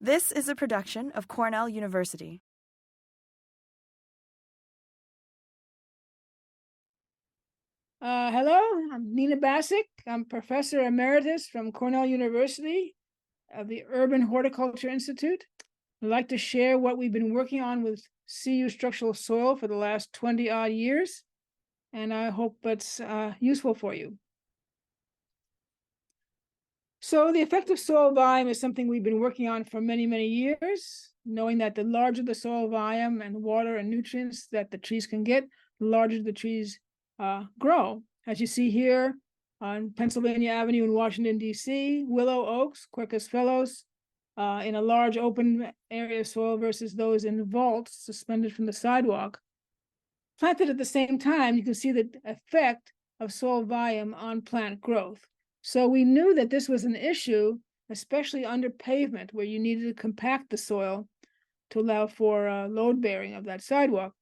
This is a production of Cornell University. Hello, I'm Nina Bassuk. I'm Professor Emeritus from Cornell University of the Urban Horticulture Institute. I'd like to share what we've been working on with CU structural soil for the last 20 odd years, and I hope it's useful for you. So the effective soil volume is something we've been working on for many, many years, knowing that the larger the soil volume and water and nutrients that the trees can get, the larger the trees grow. As you see here on Pennsylvania Avenue in Washington, D.C., willow oaks, Quercus fellows, in a large open area of soil versus those in vaults suspended from the sidewalk. Planted at the same time, you can see the effect of soil volume on plant growth. So we knew that this was an issue, especially under pavement, where you needed to compact the soil to allow for load bearing of that sidewalk.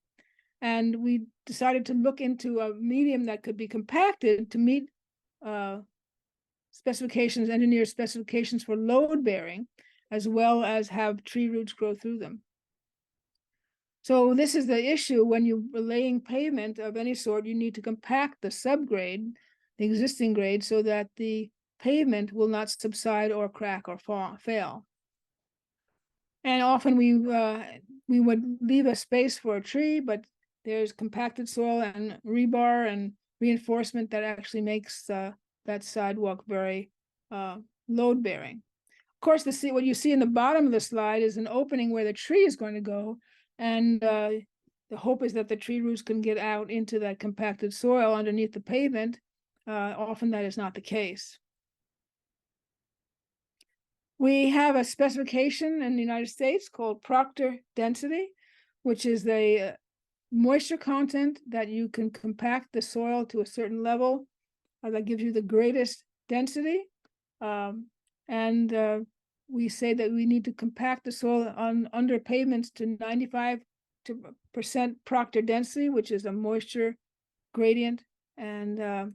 And we decided to look into a medium that could be compacted to meet specifications, engineer specifications for load bearing, as well as have tree roots grow through them. So this is the issue when you're laying pavement of any sort, you need to compact the subgrade, the existing grade, so that the pavement will not subside or crack or fail. And often we would leave a space for a tree, but there's compacted soil and rebar and reinforcement that actually makes that sidewalk very load bearing. Of course, what you see in the bottom of the slide is an opening where the tree is going to go, and the hope is that the tree roots can get out into that compacted soil underneath the pavement. Often that is not the case. We have a specification in the United States called Proctor density, which is the moisture content that you can compact the soil to a certain level that gives you the greatest density. We say that we need to compact the soil under pavements to 95% Proctor density, which is a moisture gradient, and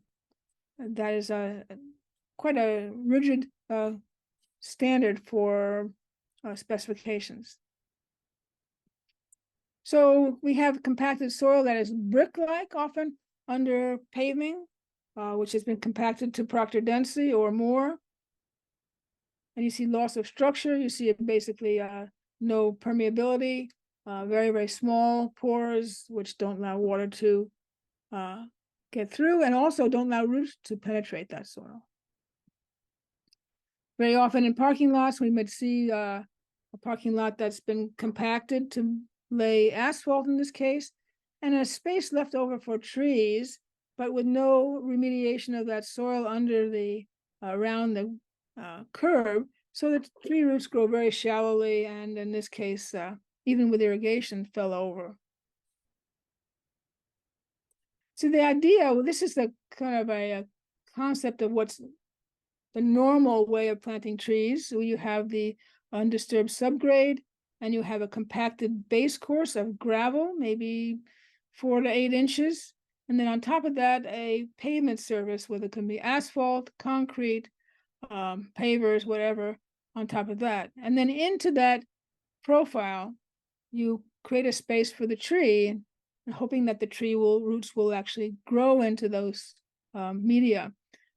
that is quite a rigid standard for specifications. So we have compacted soil that is brick-like, often under paving, which has been compacted to Proctor density or more. And you see loss of structure. You see basically no permeability, very, very small pores, which don't allow water to get through, and also don't allow roots to penetrate that soil. Very often in parking lots, we might see a parking lot that's been compacted to lay asphalt in this case, and a space left over for trees, but with no remediation of that soil under the around the curb, so that tree roots grow very shallowly, and in this case, even with irrigation, fell over. So the idea, well, this is the kind of a concept of what's the normal way of planting trees. So you have the undisturbed subgrade, and you have a compacted base course of gravel, maybe 4 to 8 inches. And then on top of that, a pavement surface, whether it can be asphalt, concrete, pavers, whatever, on top of that. And then into that profile, you create a space for the tree, and hoping that the tree roots will actually grow into those media.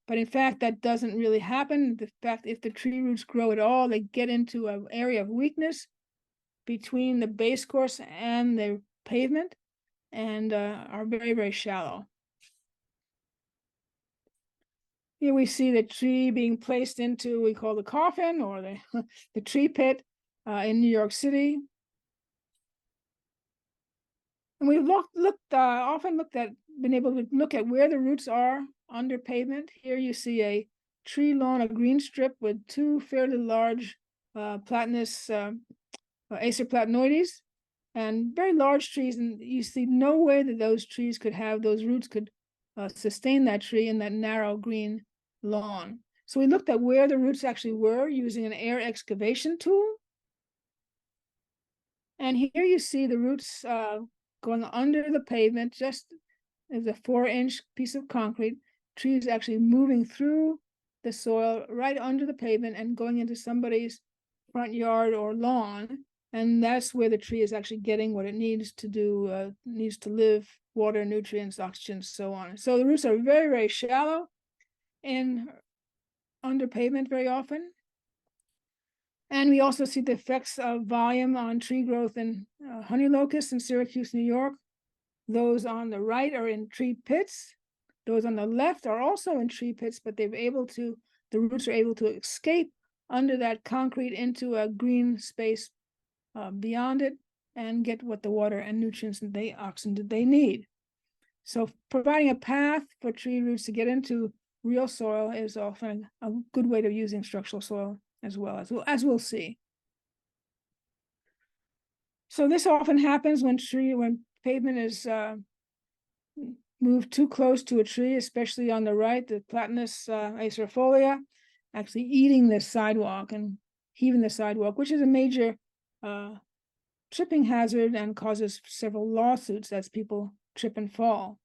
But in fact, that doesn't really happen. In fact, if the tree roots grow at all, they get into an area of weakness between the base course and the pavement, and are very, very shallow. Here we see the tree being placed into, we call the coffin, or the tree pit in New York City. And we've been able to look at where the roots are under pavement. Here you see a tree lawn, a green strip with 2 fairly large platanus Acer platanoides, and very large trees, and you see no way that those roots could sustain that tree in that narrow green lawn. So we looked at where the roots actually were using an air excavation tool. And here you see the roots going under the pavement, just as a 4-inch piece of concrete. Trees actually moving through the soil right under the pavement and going into somebody's front yard or lawn, and that's where the tree is actually getting what it needs to do, needs to live, water, nutrients, oxygen, so on. So the roots are very, very shallow and under pavement very often. And we also see the effects of volume on tree growth in honey locust in Syracuse, New York. Those on the right are in tree pits. Those on the left are also in tree pits, but the roots are able to escape under that concrete into a green space beyond it and get what the water and nutrients and oxygen that they need. So providing a path for tree roots to get into real soil is often a good way of using structural soil as well, as we'll see. So this often happens when pavement is moved too close to a tree, especially on the right, the Platanus acerifolia, actually eating the sidewalk and heaving the sidewalk, which is a major tripping hazard and causes several lawsuits as people trip and fall.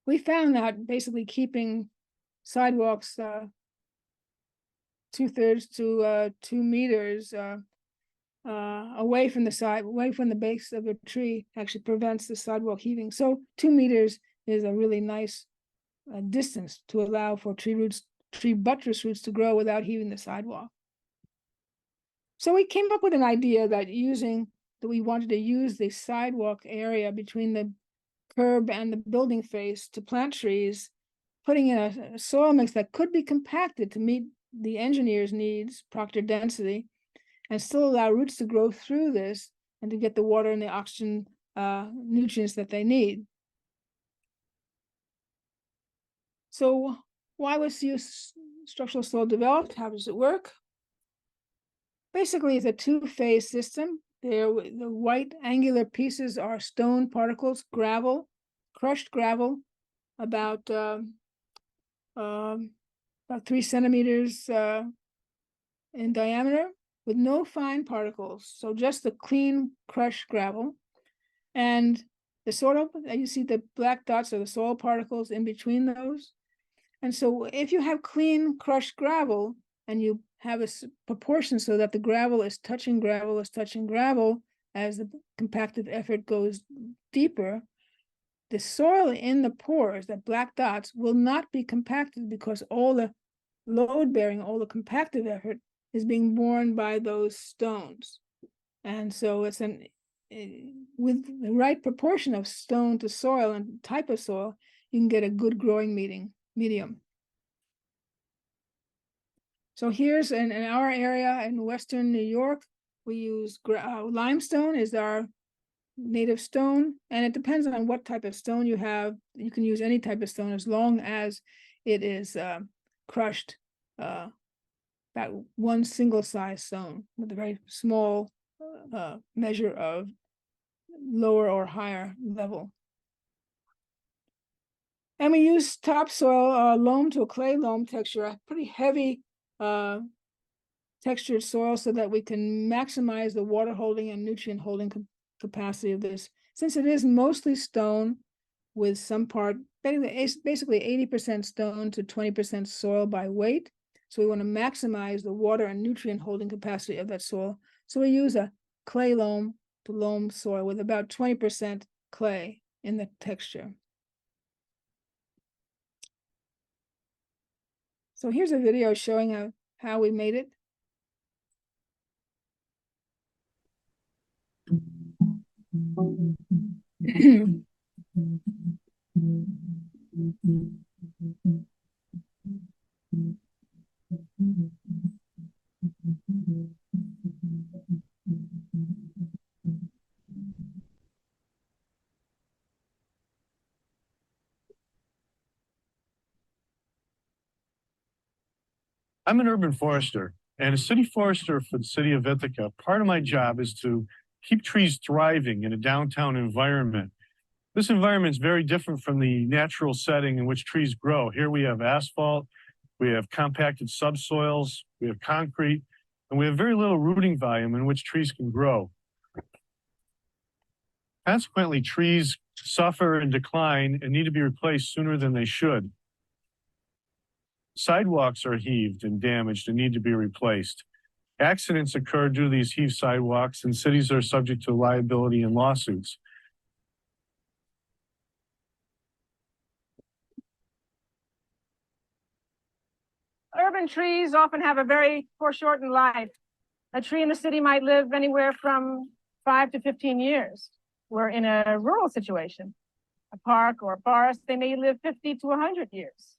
We found that basically keeping sidewalks 2/3 to 2 meters away from the base of a tree actually prevents the sidewalk heaving. So 2 meters is a really nice distance to allow for tree buttress roots to grow without heaving the sidewalk. So we came up with an idea that we wanted to use the sidewalk area between the curb and the building face to plant trees, putting in a soil mix that could be compacted to meet the engineer's needs, Proctor density, and still allow roots to grow through this and to get the water and the oxygen nutrients that they need. So why was structural soil developed? How does it work? Basically, it's a two-phase system. The white angular pieces are stone particles, gravel, crushed gravel, about 3 centimeters in diameter, with no fine particles. So just the clean crushed gravel. And the soil, you see the black dots are the soil particles in between those. And so if you have clean crushed gravel and you have a proportion so that the gravel is touching gravel as the compactive effort goes deeper, the soil in the pores, the black dots, will not be compacted because all the load bearing, all the compactive effort is being borne by those stones. And so it's with the right proportion of stone to soil and type of soil, you can get a good growing medium. So here's in our area in Western New York, we use limestone is our native stone, and it depends on what type of stone you have. You can use any type of stone as long as it is crushed, about one single size stone with a very small measure of lower or higher level. And we use topsoil loam to a clay loam texture, a pretty heavy textured soil, so that we can maximize the water holding and nutrient holding capacity of this. Since it is mostly stone with some part, basically 80% stone to 20% soil by weight. So we want to maximize the water and nutrient holding capacity of that soil. So we use a clay loam to loam soil with about 20% clay in the texture. So here's a video showing how we made it. I'm an urban forester and a city forester for the city of Ithaca. Part of my job is to keep trees thriving in a downtown environment. This environment is very different from the natural setting in which trees grow. Here we have asphalt, we have compacted subsoils, we have concrete, and we have very little rooting volume in which trees can grow. Consequently, trees suffer and decline and need to be replaced sooner than they should. Sidewalks are heaved and damaged and need to be replaced. Accidents occur due to these heaved sidewalks, and cities are subject to liability and lawsuits. Urban trees often have a very foreshortened life. A tree in the city might live anywhere from 5 to 15 years. Where in a rural situation, a park or a forest, they may live 50 to 100 years.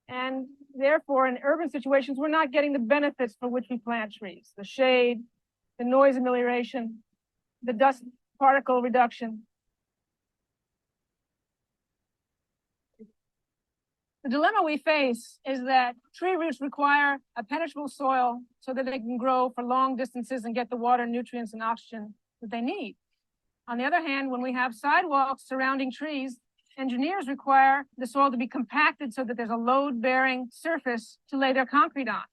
And therefore, in urban situations, we're not getting the benefits for which we plant trees: the shade, the noise amelioration, the dust particle reduction. The dilemma we face is that tree roots require a penetrable soil so that they can grow for long distances and get the water, nutrients, and oxygen that they need. On the other hand, when we have sidewalks surrounding trees, engineers require the soil to be compacted so that there's a load-bearing surface to lay their concrete on.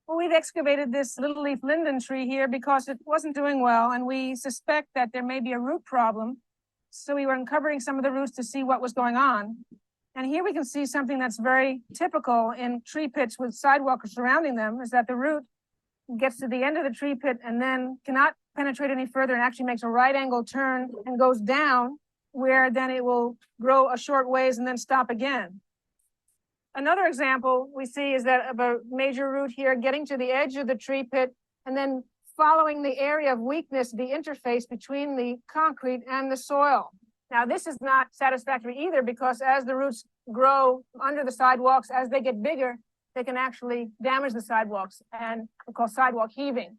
Well, we've excavated this little leaf linden tree here because it wasn't doing well, and we suspect that there may be a root problem. So we were uncovering some of the roots to see what was going on. And here we can see something that's very typical in tree pits with sidewalks surrounding them, is that the root gets to the end of the tree pit and then cannot penetrate any further and actually makes a right angle turn and goes down, where then it will grow a short ways and then stop again. Another example we see is that of a major root here getting to the edge of the tree pit and then following the area of weakness, the interface between the concrete and the soil. Now, this is not satisfactory either, because as the roots grow under the sidewalks, as they get bigger, they can actually damage the sidewalks, and we call sidewalk heaving.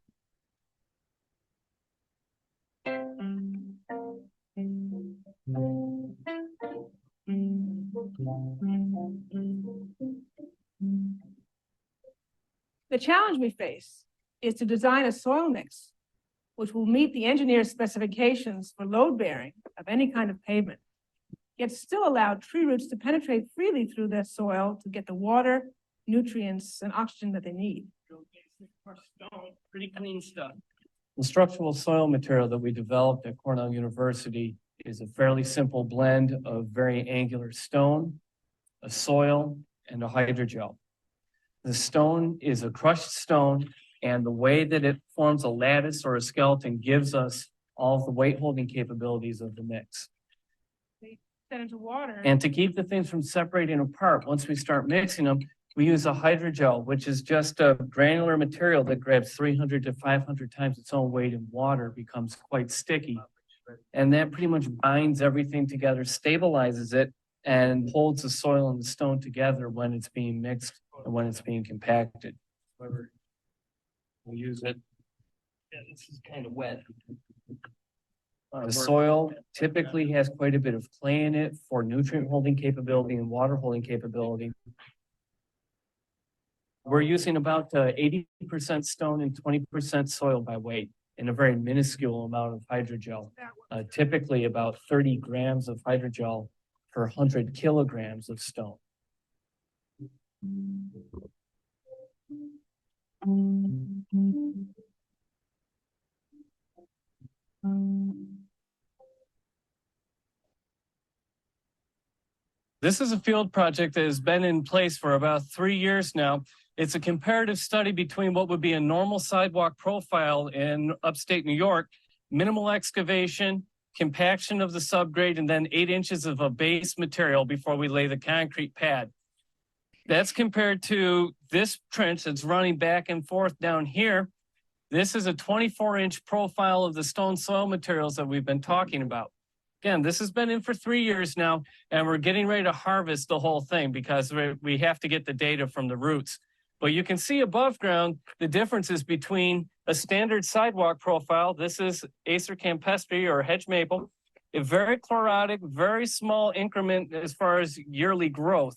The challenge we face is to design a soil mix which will meet the engineer's specifications for load bearing of any kind of pavement, yet still allow tree roots to penetrate freely through the soil to get the water, nutrients, and oxygen that they need. Pretty clean stuff. The structural soil material that we developed at Cornell University is a fairly simple blend of very angular stone, a soil, and a hydrogel. The stone is a crushed stone, and the way that it forms a lattice or a skeleton gives us all of the weight holding capabilities of the mix. Then into water. And to keep the things from separating apart, once we start mixing them, we use a hydrogel, which is just a granular material that grabs 300 to 500 times its own weight in water, becomes quite sticky. And that pretty much binds everything together, stabilizes it, and holds the soil and the stone together when it's being mixed and when it's being compacted. We'll use it. Yeah, this is kind of wet. The soil typically has quite a bit of clay in it for nutrient holding capability and water holding capability. We're using about 80% stone and 20% soil by weight in a very minuscule amount of hydrogel. Typically about 30 grams of hydrogel per 100 kilograms of stone. This is a field project that has been in place for about 3 years now. It's a comparative study between what would be a normal sidewalk profile in upstate New York, minimal excavation, compaction of the subgrade, and then 8 inches of a base material before we lay the concrete pad. That's compared to this trench that's running back and forth down here. This is a 24-inch profile of the stone soil materials that we've been talking about. Again, this has been in for 3 years now, and we're getting ready to harvest the whole thing because we have to get the data from the roots. But you can see above ground the differences between a standard sidewalk profile. This is Acer campestri or hedge maple, a very chlorotic, very small increment as far as yearly growth.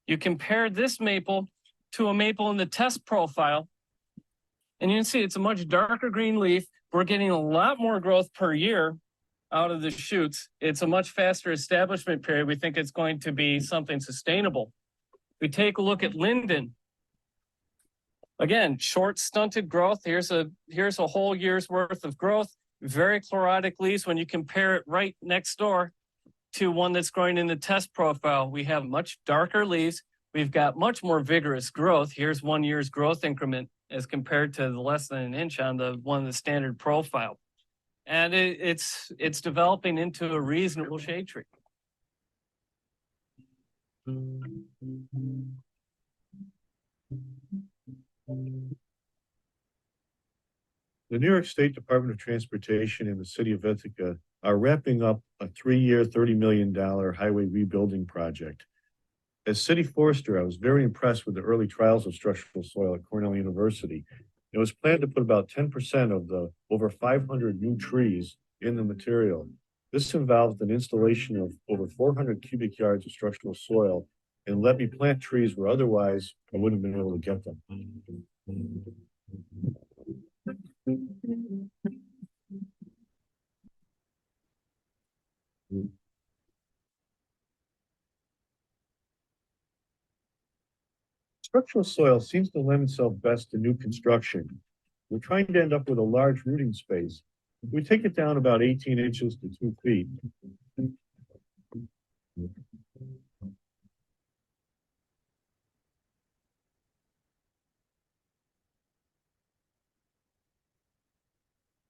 You compare this maple to a maple in the test profile, and you can see it's a much darker green leaf. We're getting a lot more growth per year out of the shoots. It's a much faster establishment period. We think it's going to be something sustainable. We take a look at linden. Again, short stunted growth. Here's a whole year's worth of growth. Very chlorotic leaves. When you compare it right next door to one that's growing in the test profile, we have much darker leaves, we've got much more vigorous growth. Here's 1 year's growth increment as compared to the less than an inch on the one of the standard profile. And it's developing into a reasonable shade tree. The New York State Department of Transportation and the City of Ithaca are wrapping up a 3-year, $30 million highway rebuilding project. As city forester, I was very impressed with the early trials of structural soil at Cornell University. It was planned to put about 10% of the over 500 new trees in the material. This involved an installation of over 400 cubic yards of structural soil and let me plant trees where otherwise I wouldn't have been able to get them. Structural soil seems to lend itself best to new construction. We're trying to end up with a large rooting space. If we take it down about 18 inches to 2 feet.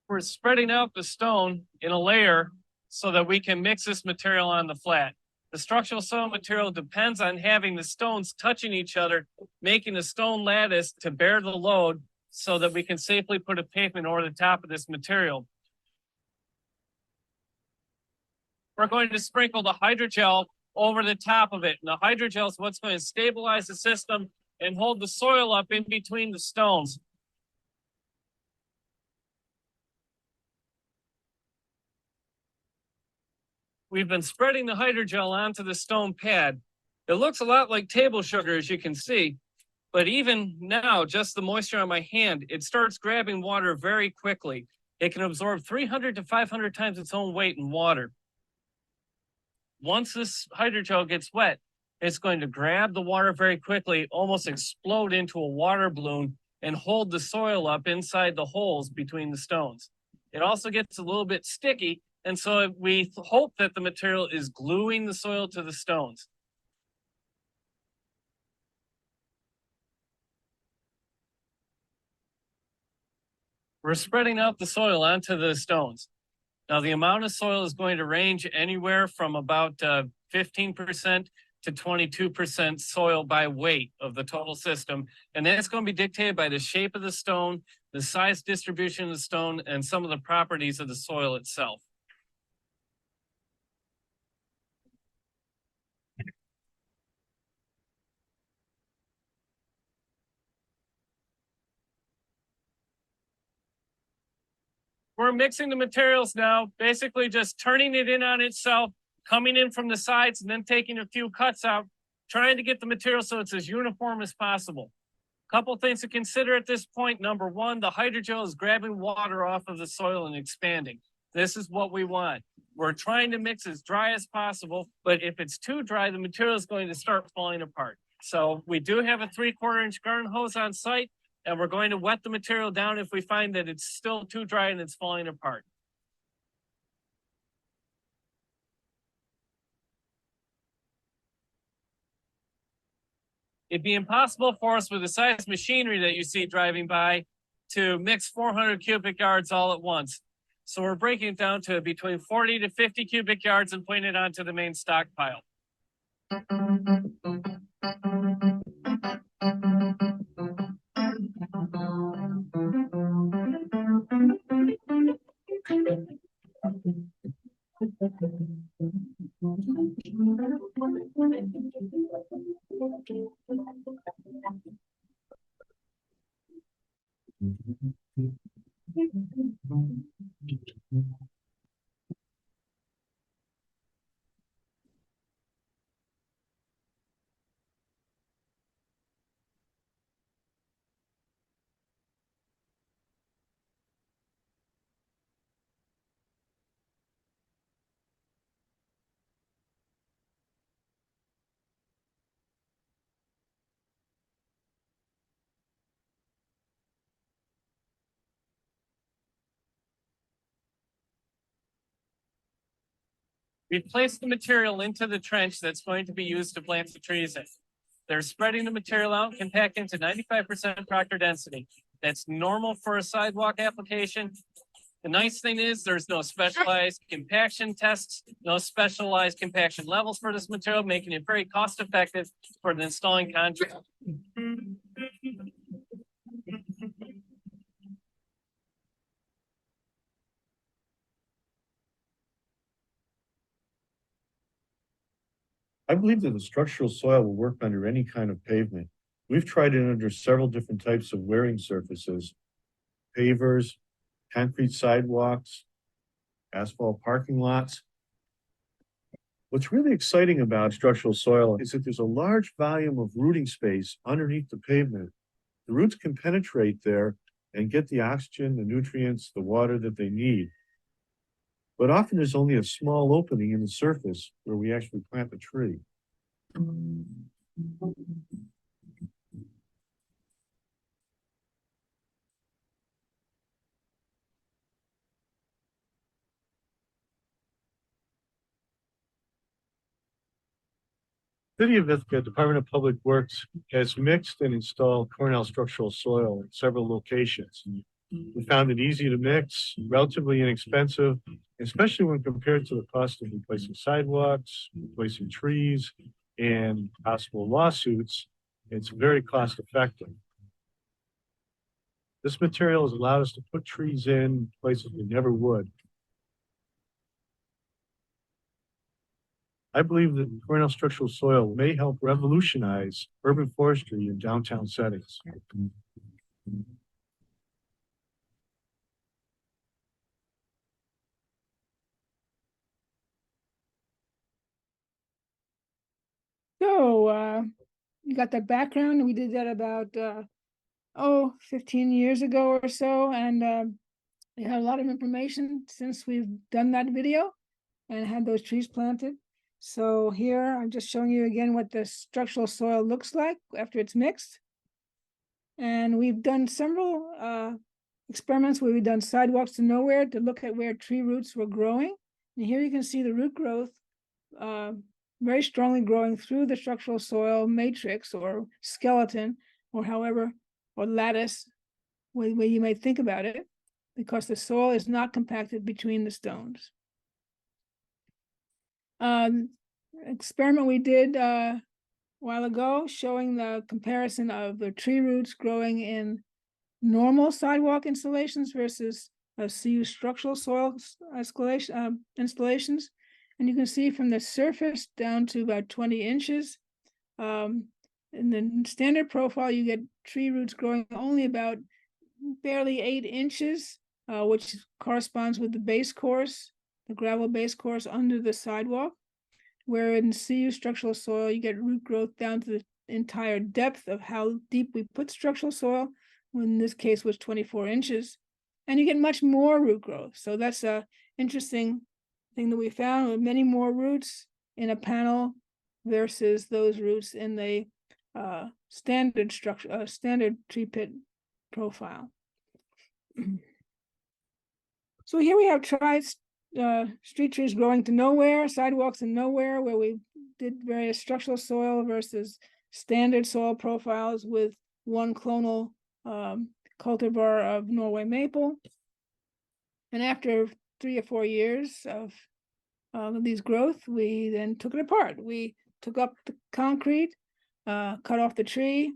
We're spreading out the stone in a layer so that we can mix this material on the flat. The structural soil material depends on having the stones touching each other, making a stone lattice to bear the load so that we can safely put a pavement over the top of this material. We're going to sprinkle the hydrogel over the top of it. And the hydrogel is what's going to stabilize the system and hold the soil up in between the stones. We've been spreading the hydrogel onto the stone pad. It looks a lot like table sugar, as you can see, but even now, just the moisture on my hand, it starts grabbing water very quickly. It can absorb 300 to 500 times its own weight in water. Once this hydrogel gets wet, it's going to grab the water very quickly, almost explode into a water balloon and hold the soil up inside the holes between the stones. It also gets a little bit sticky, and so we hope that the material is gluing the soil to the stones. We're spreading out the soil onto the stones. Now, the amount of soil is going to range anywhere from about 15% to 22% soil by weight of the total system. And that's going to be dictated by the shape of the stone, the size distribution of the stone, and some of the properties of the soil itself. We're mixing the materials now, basically just turning it in on itself, coming in from the sides and then taking a few cuts out, trying to get the material so it's as uniform as possible. A couple things to consider at this point. Number one, the hydrogel is grabbing water off of the soil and expanding. This is what we want. We're trying to mix as dry as possible, but if it's too dry, the material is going to start falling apart. So we do have a 3/4 inch garden hose on site, and we're going to wet the material down if we find that it's still too dry and it's falling apart. It'd be impossible for us with the size machinery that you see driving by to mix 400 cubic yards all at once. So we're breaking it down to between 40 to 50 cubic yards and putting it onto the main stockpile. We've placed the material into the trench that's going to be used to plant the trees in. They're spreading the material out and compacting to 95% proctor density. That's normal for a sidewalk application. The nice thing is there's no specialized compaction tests, no specialized compaction levels for this material, making it very cost effective for the installing contractor. I believe that the structural soil will work under any kind of pavement. We've tried it under several different types of wearing surfaces, pavers, concrete sidewalks, asphalt parking lots. What's really exciting about structural soil is that there's a large volume of rooting space underneath the pavement. The roots can penetrate there and get the oxygen, the nutrients, the water that they need. But often there's only a small opening in the surface where we actually plant the tree. City of Ithaca Department of Public Works has mixed and installed Cornell structural soil in several locations. We found it easy to mix, relatively inexpensive, especially when compared to the cost of replacing sidewalks, replacing trees, and possible lawsuits. It's very cost effective. This material has allowed us to put trees in places we never would. I believe that Cornell structural soil may help revolutionize urban forestry in downtown settings. So you got that background. We did that about 15 years ago or so, and we had a lot of information since we've done that video and had those trees planted. So here I'm just showing you again what the structural soil looks like after it's mixed. And we've done several experiments where we've done sidewalks to nowhere to look at where tree roots were growing. And here you can see the root growth very strongly growing through the structural soil matrix or skeleton or lattice, way you may think about it, because the soil is not compacted between the stones. Experiment we did a while ago showing the comparison of the tree roots growing in normal sidewalk installations versus CU structural soil installations. And you can see from the surface down to about 20 inches. In the standard profile, you get tree roots growing only about barely 8 inches, which corresponds with the base course, the gravel base course under the sidewalk. Where in CU structural soil, you get root growth down to the entire depth of how deep we put structural soil, when in this case was 24 inches. And you get much more root growth. So that's a interesting thing that we found, with many more roots in a panel versus those roots in the standard tree pit profile. So here we have street trees growing to nowhere, sidewalks in nowhere, where we did various structural soil versus standard soil profiles with one clonal cultivar of Norway maple. And after 3 or 4 years of these growth, we then took it apart. We took up the concrete, cut off the tree.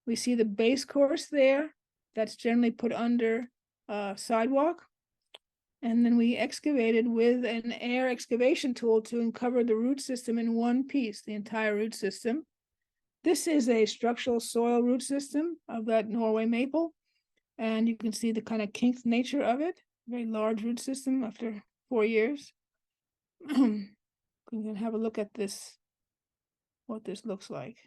We see the base course there. That's generally put under sidewalk. And then we excavated with an air excavation tool to uncover the root system in one piece, the entire root system. This is a structural soil root system of that Norway maple. And you can see the kind of kinked nature of it. Very large root system after 4 years. We can have a look at this, what this looks like.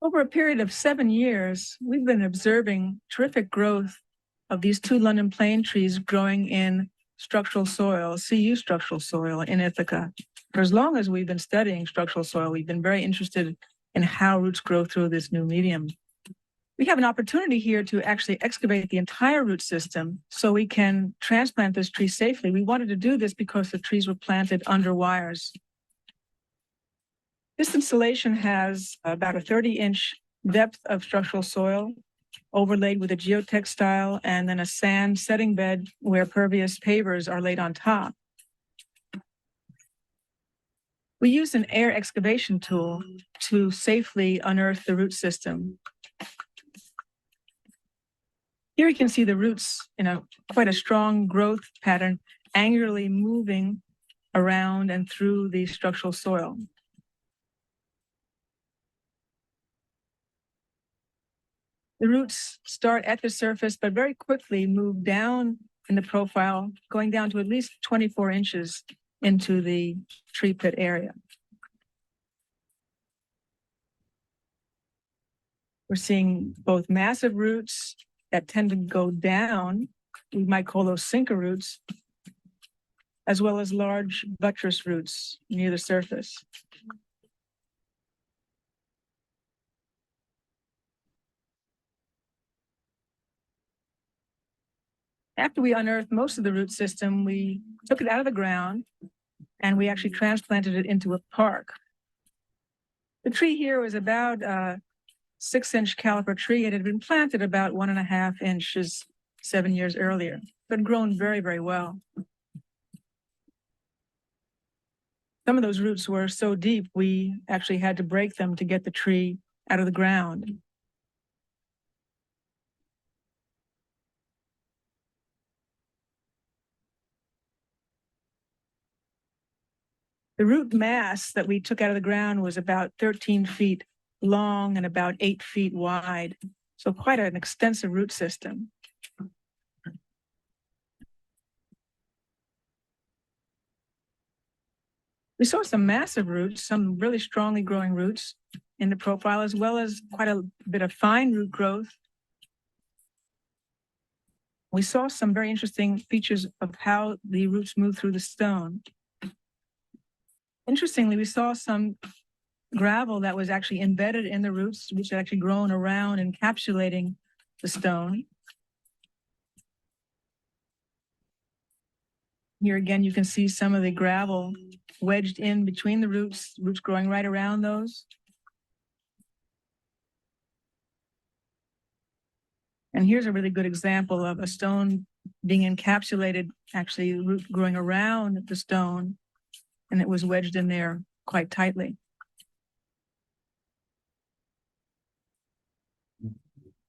Over a period of 7 years, we've been observing terrific growth of these 2 London plane trees growing in structural soil, CU structural soil in Ithaca. For as long as we've been studying structural soil, we've been very interested in how roots grow through this new medium. We have an opportunity here to actually excavate the entire root system so we can transplant this tree safely. We wanted to do this because the trees were planted under wires. This installation has about a 30-inch depth of structural soil overlaid with a geotextile and then a sand setting bed where pervious pavers are laid on top. We used an air excavation tool to safely unearth the root system. Here you can see the roots in quite a strong growth pattern, angularly moving around and through the structural soil. The roots start at the surface, but very quickly move down in the profile, going down to at least 24 inches into the tree pit area. We're seeing both massive roots that tend to go down, we might call those sinker roots, as well as large buttress roots near the surface. After we unearthed most of the root system, we took it out of the ground and we actually transplanted it into a park. The tree here was about a 6-inch caliper tree. It had been planted about 1.5 inches 7 years earlier, but grown very, very well. Some of those roots were so deep, we actually had to break them to get the tree out of the ground. The root mass that we took out of the ground was about 13 feet long and about 8 feet wide. So quite an extensive root system. We saw some massive roots, some really strongly growing roots in the profile, as well as quite a bit of fine root growth. We saw some very interesting features of how the roots move through the stone. Interestingly, we saw some gravel that was actually embedded in the roots, which had actually grown around, encapsulating the stone. Here again, you can see some of the gravel wedged in between the roots growing right around those. And here's a really good example of a stone being encapsulated, actually root growing around the stone, and it was wedged in there quite tightly.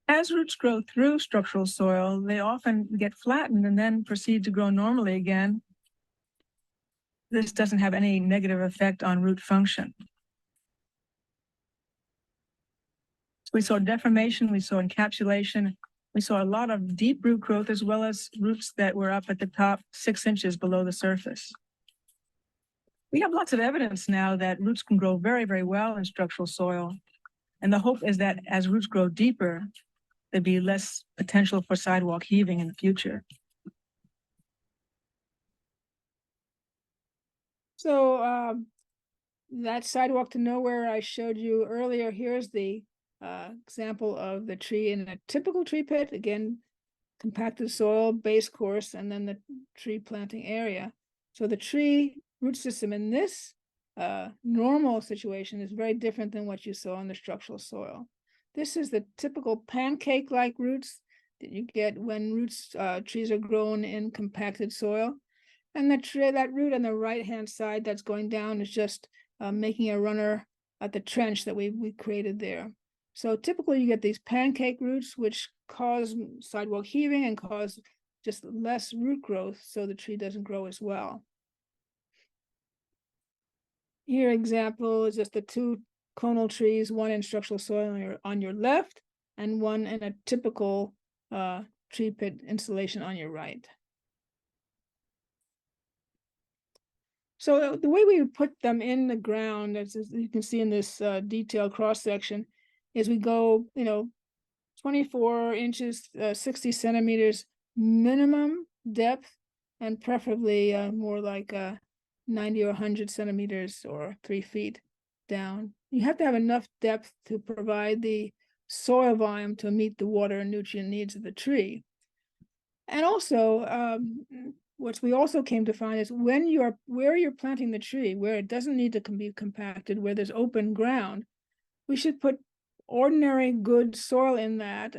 As roots grow through structural soil, they often get flattened and then proceed to grow normally again. This doesn't have any negative effect on root function. So we saw deformation, we saw encapsulation, we saw a lot of deep root growth, as well as roots that were up at the top 6 inches below the surface. We have lots of evidence now that roots can grow very, very well in structural soil. And the hope is that as roots grow deeper, there'd be less potential for sidewalk heaving in the future. So that sidewalk to nowhere I showed you earlier, here's the example of the tree in a typical tree pit. Again, compacted soil, base course, and then the tree planting area. So the tree root system in this normal situation is very different than what you saw in the structural soil. This is the typical pancake-like roots that you get when trees are grown in compacted soil. And that root on the right-hand side that's going down is just making a runner at the trench that we created there. So typically you get these pancake roots, which cause sidewalk heaving and cause just less root growth, so the tree doesn't grow as well. Here example is just the two conal trees, one in structural soil on your left, and one in a typical tree pit installation on your right. So the way we put them in the ground, as you can see in this detailed cross section, is we go, 24 inches, 60 centimeters minimum depth, and preferably more like 90 or 100 centimeters or 3 feet down. You have to have enough depth to provide the soil volume to meet the water and nutrient needs of the tree. And also, what we also came to find is where you're planting the tree, where it doesn't need to be compacted, where there's open ground, we should put ordinary good soil in that,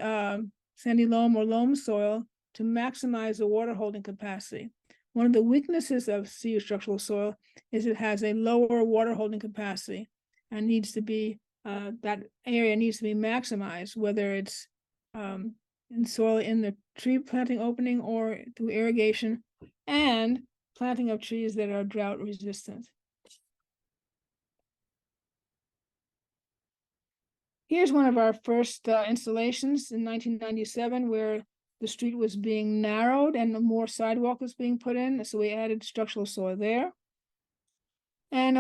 sandy loam or loam soil, to maximize the water holding capacity. One of the weaknesses of CU structural soil is it has a lower water holding capacity and needs to be, that area needs to be maximized, whether it's in soil in the tree planting opening or through irrigation and planting of trees that are drought resistant. Here's one of our first installations in 1997, where the street was being narrowed and more sidewalk was being put in. So we added structural soil there. And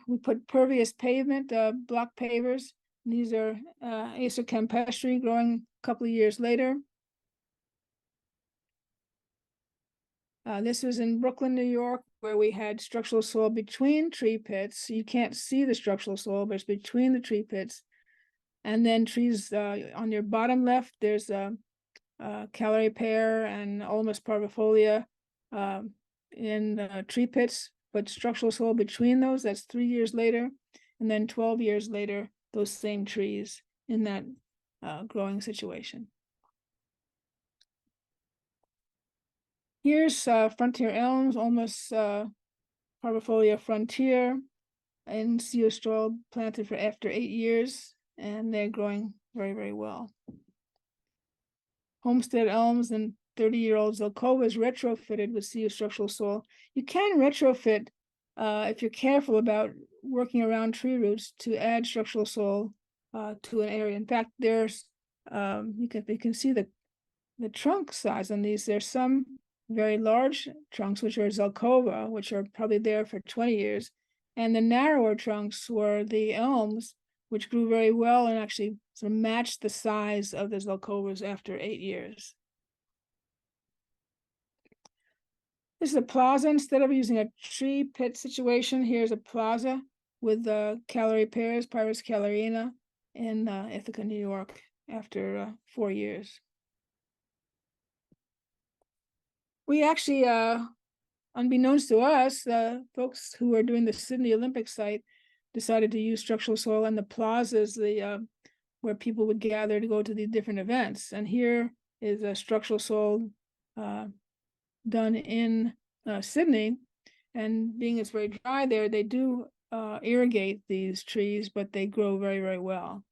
we put pervious pavement, block pavers. These are Acer campestri growing a couple of years later. This was in Brooklyn, New York, where we had structural soil between tree pits. You can't see the structural soil, but it's between the tree pits. And then trees on your bottom left, there's Callery pear and Ulmus parvifolia in tree pits, but structural soil between those, that's 3 years later. And then 12 years later, those same trees in that growing situation. Here's frontier elms, Ulmus parvifolia frontier, and CU soil planted for after 8 years, and they're growing very, very well. Homestead elms and 30-year-old Zelkovas retrofitted with CU structural soil. You can retrofit if you're careful about working around tree roots to add structural soil to an area. In fact, there's you can see the trunk size on these. There's some very large trunks, which are Zelkova, which are probably there for 20 years. And the narrower trunks were the elms, which grew very well and actually sort of matched the size of the Zelkovas after 8 years. This is a plaza. Instead of using a tree pit situation, here's a plaza with Callery pears, Pyrus callerina, in Ithaca, New York, after 4 years. We actually, unbeknownst to us, folks who are doing the Sydney Olympic site decided to use structural soil in the plazas, where people would gather to go to the different events. And here is a structural soil done in Sydney. And being it's very dry there, they do irrigate these trees, but they grow very, very well.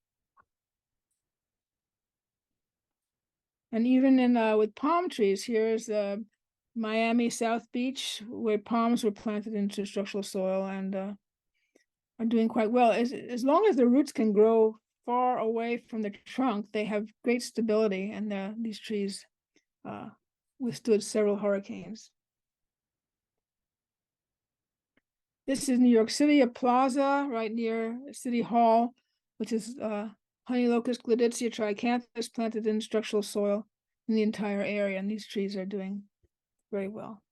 And even in with palm trees, here's Miami South Beach, where palms were planted into structural soil and are doing quite well. As long as the roots can grow far away from the trunk, they have great stability, and these trees withstood several hurricanes. This is New York City, a plaza right near City Hall, which is honey locust Gladitsia triacanthus planted in structural soil in the entire area, and these trees are doing very well.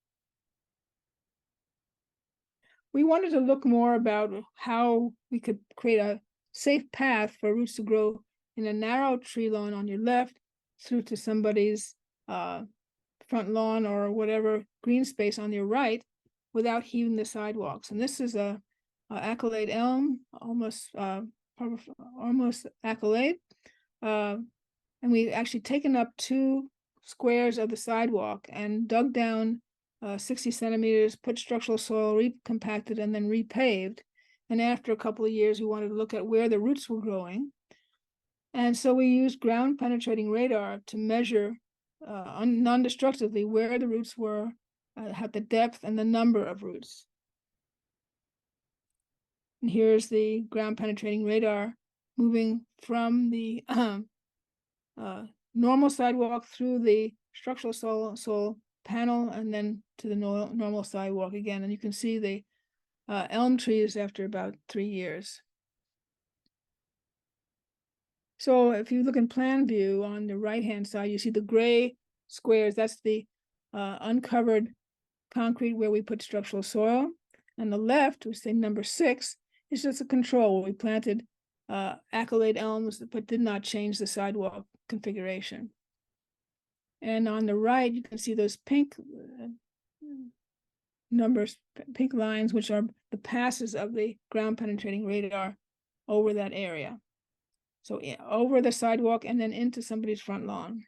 We wanted to look more about how we could create a safe path for roots to grow in a narrow tree lawn on your left through to somebody's front lawn or whatever green space on your right without heaving the sidewalks. And this is a accolade elm, almost accolade. And we've actually taken up 2 squares of the sidewalk and dug down 60 centimeters, put structural soil, recompacted, and then repaved. And after a couple of years, we wanted to look at where the roots were growing. And so we used ground penetrating radar to measure non-destructively where the roots were, at the depth and the number of roots. And here's the ground penetrating radar moving from the normal sidewalk through the structural soil panel and then to the normal sidewalk again. And you can see the elm trees after about 3 years. So if you look in plan view on the right-hand side, you see the gray squares. That's the uncovered concrete where we put structural soil. On the left, we say number 6, is just a control. We planted accolade elms, but did not change the sidewalk configuration. And on the right, you can see those pink numbers, pink lines, which are the passes of the ground penetrating radar over that area. So over the sidewalk and then into somebody's front lawn.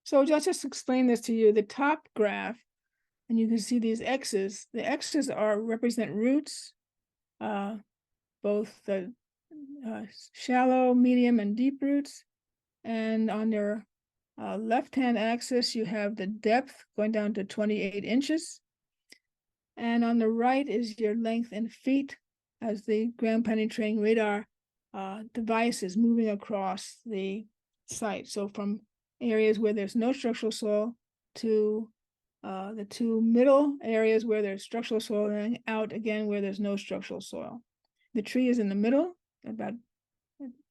So just explain this to you, the top graph, and you can see these X's. The X's represent roots, both the shallow, medium, and deep roots. And on your left-hand axis, you have the depth going down to 28 inches. And on the right is your length in feet as the ground penetrating radar device is moving across the site. So from areas where there's no structural soil to the two middle areas where there's structural soil, and out again where there's no structural soil. The tree is in the middle, about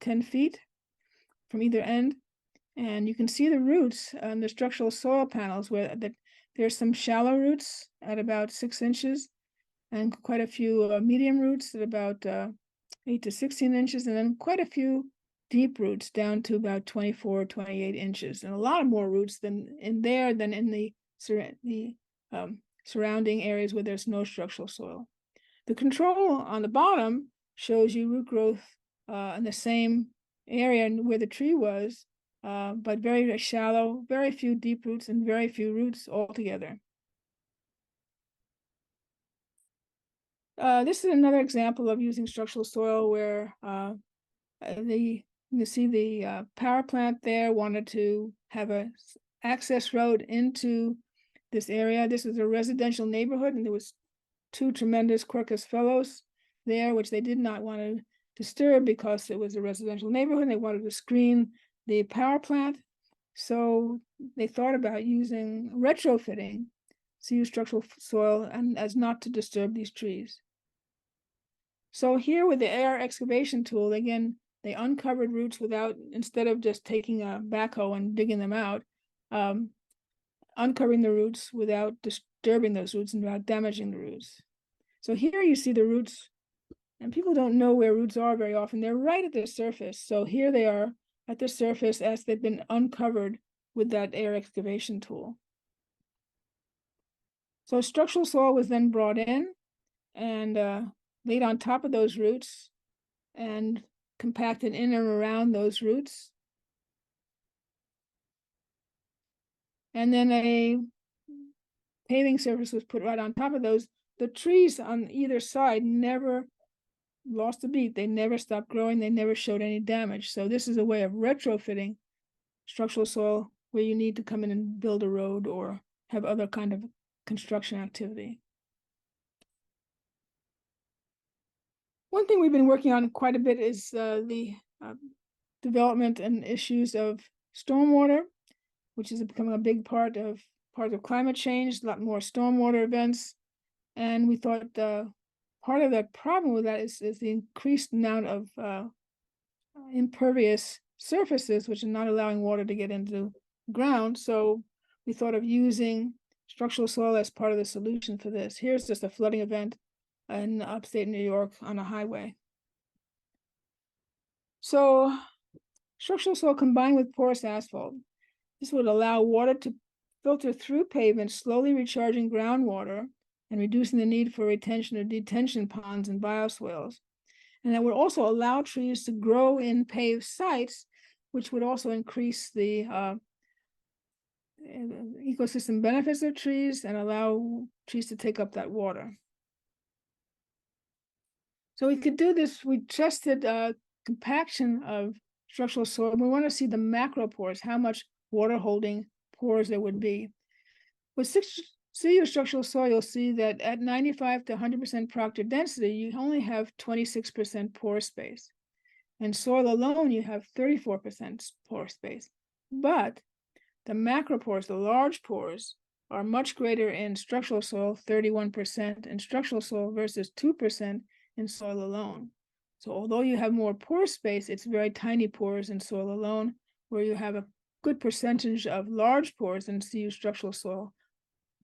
10 feet from either end. And you can see the roots on the structural soil panels where there's some shallow roots at about 6 inches and quite a few medium roots at about 8 to 16 inches, and then quite a few deep roots down to about 24, 28 inches, and a lot more roots than in the surrounding areas where there's no structural soil. The control on the bottom shows you root growth in the same area where the tree was, but very shallow, very few deep roots, and very few roots altogether. This is another example of using structural soil where you see the power plant there wanted to have a access road into this area. This is a residential neighborhood, and there was 2 tremendous Quercus fellows there, which they did not want to disturb because it was a residential neighborhood. They wanted to screen the power plant. So they thought about retrofitting to use structural soil and as not to disturb these trees. So here with the air excavation tool, again, they uncovered roots instead of just taking a backhoe and digging them out, uncovering the roots without disturbing those roots and without damaging the roots. So here you see the roots, and people don't know where roots are very often. They're right at the surface. So here they are at the surface as they've been uncovered with that air excavation tool. So structural soil was then brought in and laid on top of those roots and compacted in and around those roots. And then a paving surface was put right on top of those. The trees on either side never lost a beat. They never stopped growing. They never showed any damage. So this is a way of retrofitting structural soil where you need to come in and build a road or have other kind of construction activity. One thing we've been working on quite a bit is the development and issues of stormwater, which is becoming a big part of climate change, a lot more stormwater events. And we thought part of the problem with that is the increased amount of impervious surfaces, which are not allowing water to get into the ground. So we thought of using structural soil as part of the solution for this. Here's just a flooding event in upstate New York on a highway. So structural soil combined with porous asphalt, this would allow water to filter through pavements, slowly recharging groundwater and reducing the need for retention or detention ponds and bioswales. And that would also allow trees to grow in paved sites, which would also increase the ecosystem benefits of trees and allow trees to take up that water. So we could do this. We tested compaction of structural soil. We want to see the macro pores, how much water holding pores there would be. With cedar structural soil, you'll see that at 95 to 100% proctor density, you only have 26% pore space. In soil alone, you have 34% pore space. But the macropores, the large pores, are much greater in structural soil, 31% in structural soil versus 2% in soil alone. So although you have more pore space, it's very tiny pores in soil alone, where you have a good percentage of large pores in CU structural soil.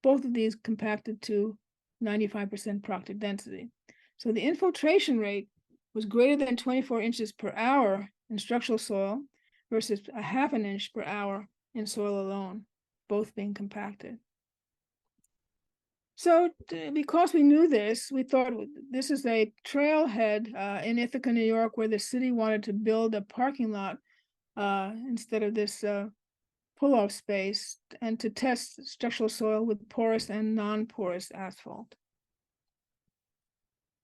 Both of these compacted to 95% proctor density. So the infiltration rate was greater than 24 inches per hour in structural soil versus a half an inch per hour in soil alone, both being compacted. So because we knew this, we thought this is a trailhead in Ithaca, New York, where the city wanted to build a parking lot instead of this pull-off space, and to test structural soil with porous and non-porous asphalt.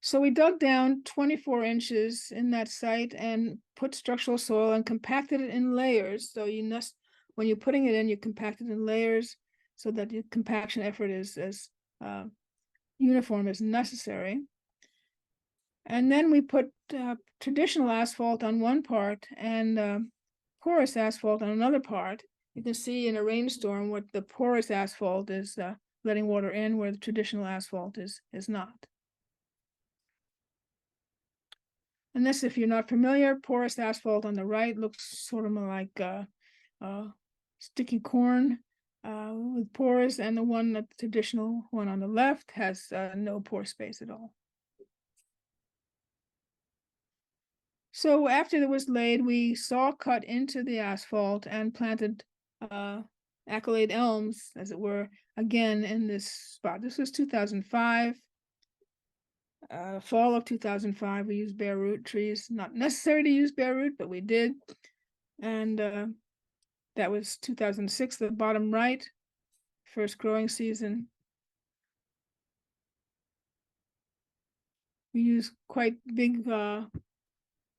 So we dug down 24 inches in that site and put structural soil and compacted it in layers. So when you're putting it in, you compact it in layers so that your compaction effort is as uniform as necessary. And then we put traditional asphalt on one part and porous asphalt on another part. You can see in a rainstorm what the porous asphalt is letting water in, where the traditional asphalt is not. And this, if you're not familiar, porous asphalt on the right looks sort of more like sticky corn with pores, and the traditional one on the left has no pore space at all. So after it was laid, we saw cut into the asphalt and planted accolade elms, as it were, again in this spot. This was 2005. Fall of 2005, we used bare root trees. Not necessary to use bare root, but we did. And that was 2006, the bottom right, first growing season. We use quite big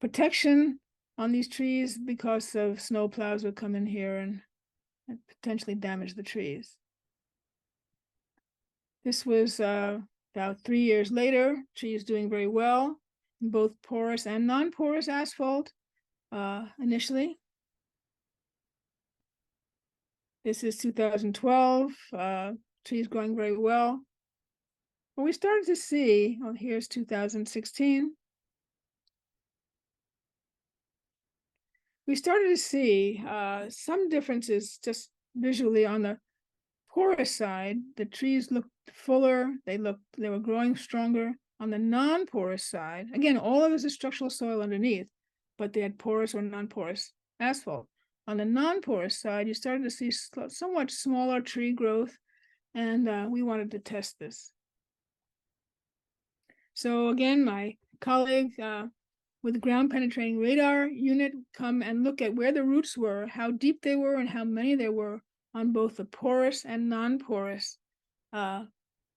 protection on these trees because of snow plows would come in here and potentially damage the trees. This was about 3 years later. Trees doing very well in both porous and non-porous asphalt initially. This is 2012, trees growing very well. But we started to see, oh, here's 2016. We started to see some differences just visually on the porous side. The trees looked fuller, they were growing stronger. On the non-porous side, again, all of this is structural soil underneath, but they had porous or non-porous asphalt. On the non-porous side, you started to see somewhat smaller tree growth, and we wanted to test this. So again, my colleague with the ground penetrating radar unit come and look at where the roots were, how deep they were, and how many there were on both the porous and non-porous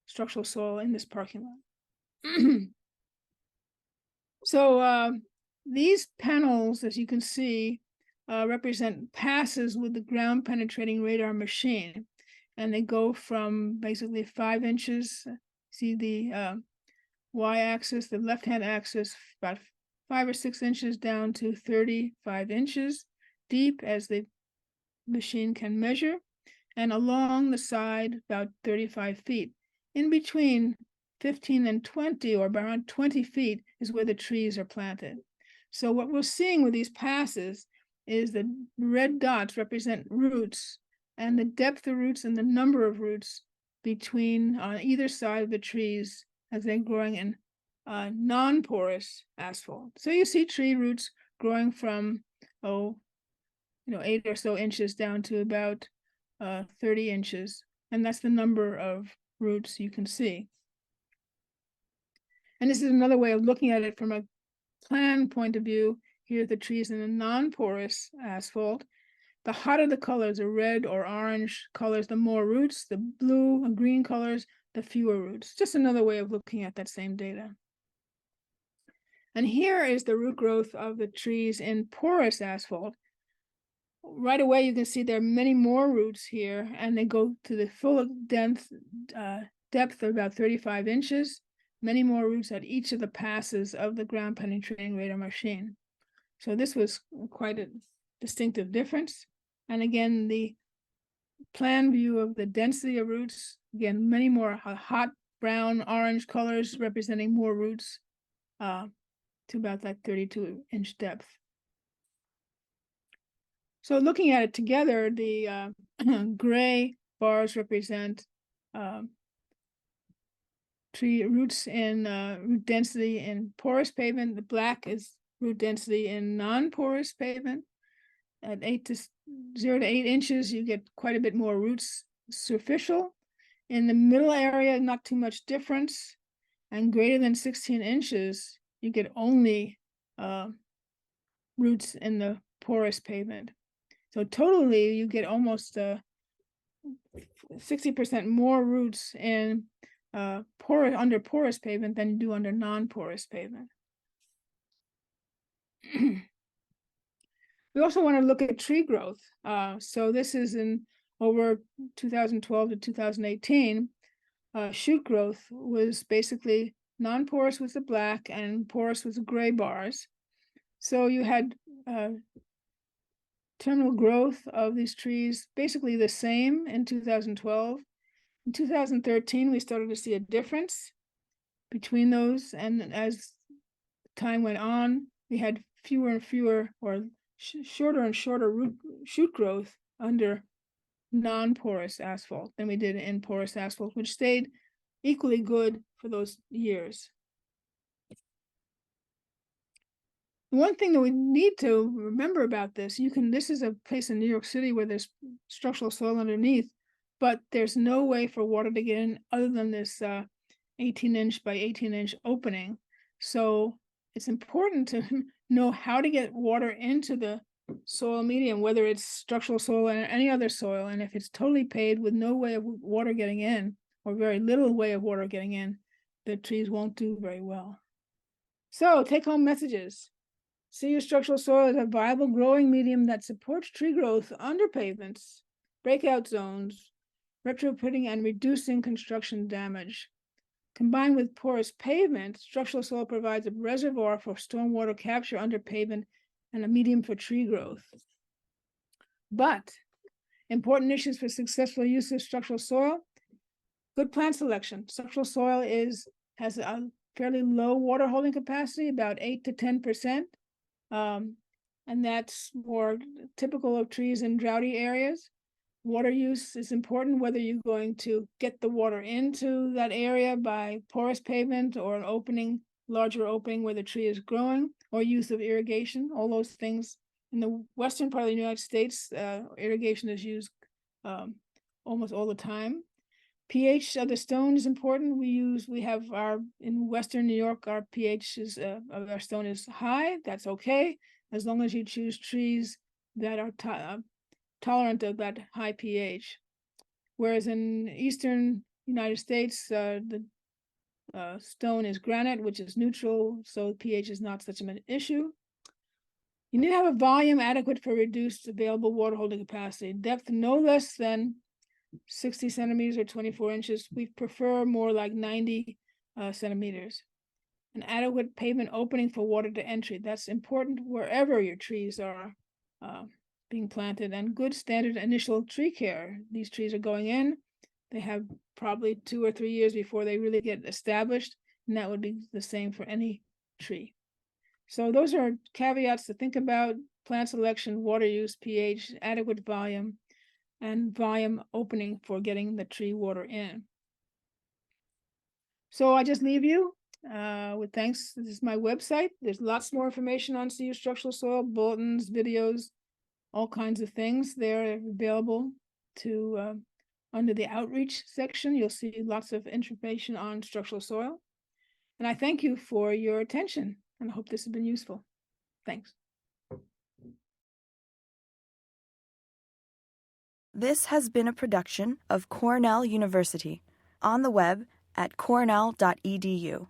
structural soil in this parking lot. So these panels, as you can see, represent passes with the ground penetrating radar machine, and they go from basically 5 inches. See the y-axis, the left-hand axis, about 5 or 6 inches down to 35 inches deep as the machine can measure, and along the side about 35 feet. In between 15 and 20, or around 20 feet, is where the trees are planted. So what we're seeing with these passes is the red dots represent roots, and the depth of roots and the number of roots between on either side of the trees as they're growing in non-porous asphalt. So you see tree roots growing from 8 or so inches down to about 30 inches, and that's the number of roots you can see. And this is another way of looking at it from a plan point of view. Here are the trees in a non-porous asphalt. The hotter the colors, the red or orange colors, the more roots. The blue and green colors, the fewer roots. Just another way of looking at that same data. And here is the root growth of the trees in porous asphalt. Right away, you can see there are many more roots here, and they go to the full depth of about 35 inches. Many more roots at each of the passes of the ground penetrating radar machine. So this was quite a distinctive difference. And again, the plan view of the density of roots, again, many more hot brown, orange colors representing more roots to about that 32-inch depth. So looking at it together, the gray bars represent tree roots in root density in porous pavement. The black is root density in non-porous pavement. At 0 to 8 inches, you get quite a bit more roots superficial. In the middle area, not too much difference. And greater than 16 inches, you get only roots in the porous pavement. So totally, you get almost 60% more roots in under porous pavement than you do under non-porous pavement. We also want to look at tree growth. So this is in over 2012 to 2018. Shoot growth was basically non-porous with the black and porous with the gray bars. So you had terminal growth of these trees basically the same in 2012. In 2013, we started to see a difference between those, and as time went on, we had fewer and fewer or shorter and shorter shoot growth under non-porous asphalt than we did in porous asphalt, which stayed equally good for those years. One thing that we need to remember about this, this is a place in New York City where there's structural soil underneath, but there's no way for water to get in other than this 18-inch by 18-inch opening. So it's important to know how to get water into the soil medium, whether it's structural soil or any other soil. And if it's totally paved with no way of water getting in, or very little way of water getting in, the trees won't do very well. So take-home messages. See your structural soil as a viable growing medium that supports tree growth under pavements, breakout zones, retrofitting and reducing construction damage. Combined with porous pavement, structural soil provides a reservoir for stormwater capture under pavement and a medium for tree growth. But important issues for successful use of structural soil: good plant selection. Structural soil has a fairly low water holding capacity, about 8 to 10%. And that's more typical of trees in droughty areas. Water use is important, whether you're going to get the water into that area by porous pavement or an larger opening where the tree is growing, or use of irrigation. All those things in the western part of the United States, irrigation is used almost all the time. pH of the stone is important. In Western New York, our pH of our stone is high. That's okay, as long as you choose trees that are tolerant of that high pH. Whereas in Eastern United States, the stone is granite, which is neutral, so pH is not such an issue. You need to have a volume adequate for reduced available water holding capacity. Depth no less than 60 centimeters or 24 inches. We prefer more like 90 centimeters. An adequate pavement opening for water to entry. That's important wherever your trees are being planted, and good standard initial tree care. These trees are going in. They have probably 2 or 3 years before they really get established, and that would be the same for any tree. So those are caveats to think about: plant selection, water use, pH, adequate volume, and volume opening for getting the tree water in. So I just leave you with thanks. This is my website. There's lots more information on CU structural soil, bulletins, videos, all kinds of things. They're available to under the outreach section. You'll see lots of information on structural soil. And I thank you for your attention, and I hope this has been useful. Thanks. This has been a production of Cornell University, on the web at cornell.edu.